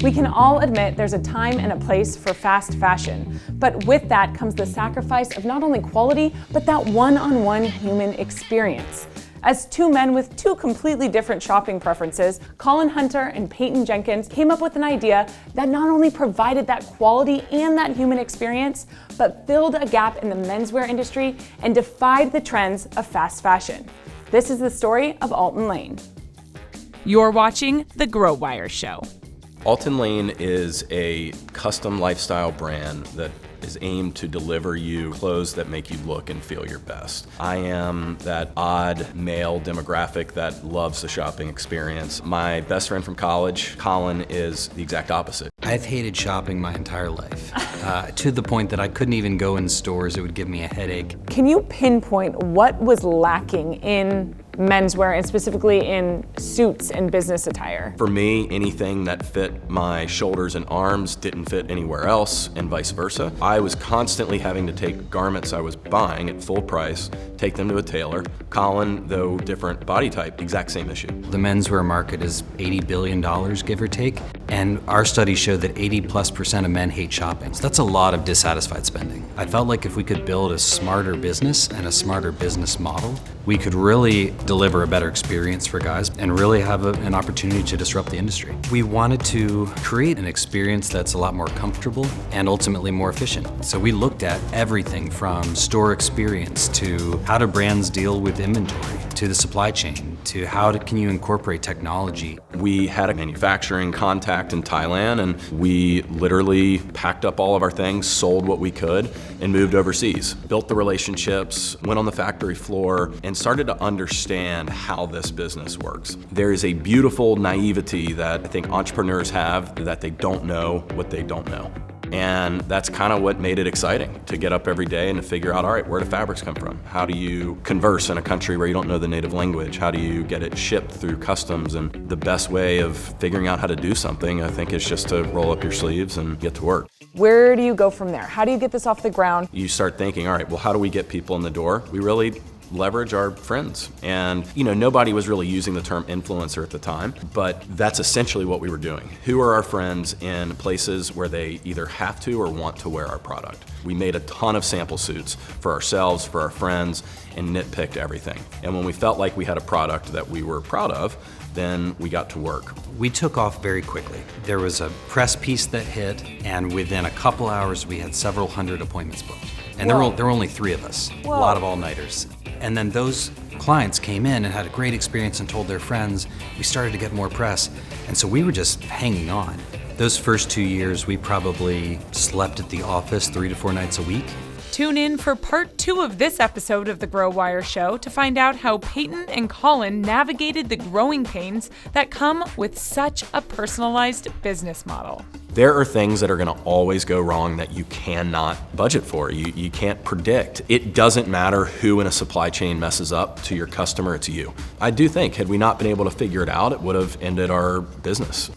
We can all admit there's a time and a place for fast fashion, but with that comes the sacrifice of not only quality, but that one-on-one human experience. As two men with two completely different shopping preferences, Colin Hunter and Peyton Jenkins came up with an idea that not only provided that quality and that human experience, but filled a gap in the menswear industry and defied the trends of fast fashion. This is the story of Alton Lane. You're watching The Grow Wire Show. Alton Lane is a custom lifestyle brand that is aimed to deliver you clothes that make you look and feel your best. I am that odd male demographic that loves the shopping experience. My best friend from college, Colin, is the exact opposite. I've hated shopping my entire life, to the point that I couldn't even go in stores. It would give me a headache. Can you pinpoint what was lacking in menswear and specifically in suits and business attire? For me, anything that fit my shoulders and arms didn't fit anywhere else, and vice versa. I was constantly having to take garments I was buying at full price, take them to a tailor. Colin, though different body type, exact same issue. The menswear market is $80 billion, give or take, and our studies show that 80+% of men hate shopping. So that's a lot of dissatisfied spending. I felt like if we could build a smarter business and a smarter business model, we could really deliver a better experience for guys and really have an opportunity to disrupt the industry. We wanted to create an experience that's a lot more comfortable and ultimately more efficient. So we looked at everything from store experience to how do brands deal with inventory, to the supply chain, to can you incorporate technology. We had a manufacturing contact in Thailand, and we literally packed up all of our things, sold what we could, and moved overseas. Built the relationships, went on the factory floor, and started to understand how this business works. There is a beautiful naivety that I think entrepreneurs have, that they don't know what they don't know. And that's kind of what made it exciting, to get up every day and to figure out, all right, where do fabrics come from? How do you converse in a country where you don't know the native language? How do you get it shipped through customs? And the best way of figuring out how to do something, I think, is just to roll up your sleeves and get to work. Where do you go from there? How do you get this off the ground? You start thinking, all right, well, how do we get people in the door? We really leverage our friends. And nobody was really using the term influencer at the time, but that's essentially what we were doing. Who are our friends in places where they either have to or want to wear our product? We made a ton of sample suits for ourselves, for our friends, and nitpicked everything. And when we felt like we had a product that we were proud of, then we got to work. We took off very quickly. There was a press piece that hit, and within a couple hours we had several hundred appointments booked. And there were only 3 of us, a lot of all-nighters. And then those clients came in and had a great experience and told their friends. We started to get more press, and so we were just hanging on. Those first 2 years, we probably slept at the office 3 to 4 nights a week. Tune in for part 2 of this episode of The Grow Wire Show to find out how Peyton and Colin navigated the growing pains that come with such a personalized business model. There are things that are gonna always go wrong that you cannot budget for. You can't predict. It doesn't matter who in a supply chain messes up to your customer, it's you. I do think, had we not been able to figure it out, it would have ended our business.